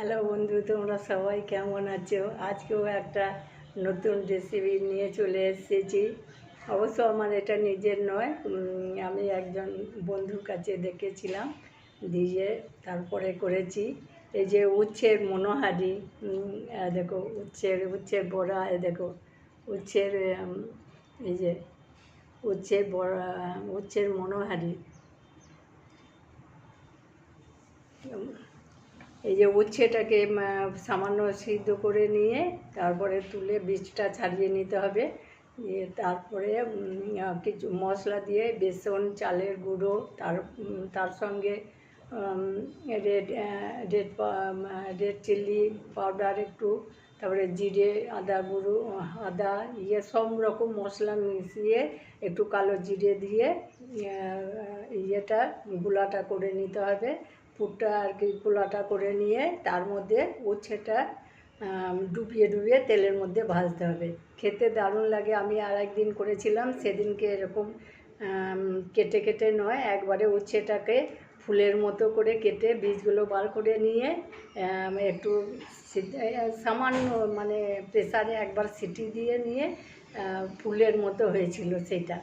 Hello বন্ধু, তোমরা সবাই কেমন আছো? আজকেও একটা নতুন রেসিপি নিয়ে চলে এসেছি। অবশ্য আমার এটা নিজের নয়, আমি একজন বন্ধুর কাছে দেখেছিলাম, দিয়ে তারপরে করেছি। এই যে উচ্ছের মনোহারি, দেখো উচ্ছের বড়া, দেখো উচ্ছের এই যে উচ্ছের বড়া, উচ্ছের মনোহারি। এই যে উচ্ছেটাকে সামান্য সিদ্ধ করে নিয়ে তারপরে তুলে বীজটা ছাড়িয়ে নিতে হবে। দিয়ে তারপরে কিছু মশলা দিয়ে বেসন, চালের গুঁড়ো, তার সঙ্গে red red red chilli powder একটু, তারপরে জিরে, আদা গুঁড়ো, আদা সব রকম মশলা মিশিয়ে একটু কালো জিরে দিয়ে গুলাটা করে নিতে হবে। পুরটা আর কি গুলাটা করে নিয়ে তার মধ্যে উচ্ছেটা ডুবিয়ে ডুবিয়ে তেলের মধ্যে ভাজতে হবে। খেতে দারুণ লাগে। আমি আর একদিন করেছিলাম, সেদিনকে এরকম কেটে কেটে নয়, একবারে উচ্ছেটাকে ফুলের মতো করে কেটে বীজগুলো বার করে নিয়ে একটু সামান্য মানে প্রেসারে একবার সিটি দিয়ে নিয়ে ফুলের মতো হয়েছিল। সেটা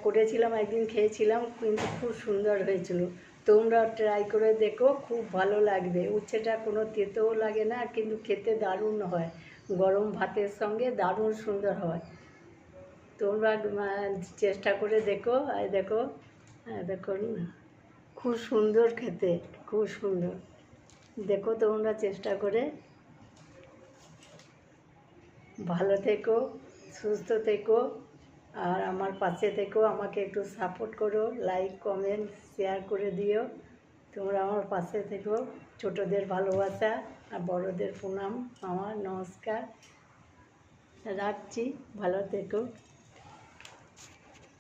করেছিলাম, একদিন খেয়েছিলাম, কিন্তু খুব সুন্দর হয়েছিল। তোমরা ট্রাই করে দেখো, খুব ভালো লাগবে। উচ্ছেটা কোনো তেতেও লাগে না, কিন্তু খেতে দারুণ হয়। গরম ভাতের সঙ্গে দারুণ সুন্দর হয়। তোমরা চেষ্টা করে দেখো। আর দেখো, দেখো খুব সুন্দর খেতে, খুব সুন্দর। দেখো তোমরা চেষ্টা করে। ভালো থেকো, সুস্থ থেকো, আর আমার পাশে থেকো। আমাকে একটু সাপোর্ট করো, লাইক, কমেন্ট, শেয়ার করে দিও। তোমরা আমার পাশে থেকো। ছোটদের ভালোবাসা আর বড়দের প্রণাম, আমার নমস্কার। রাখছি, ভালো থেকো।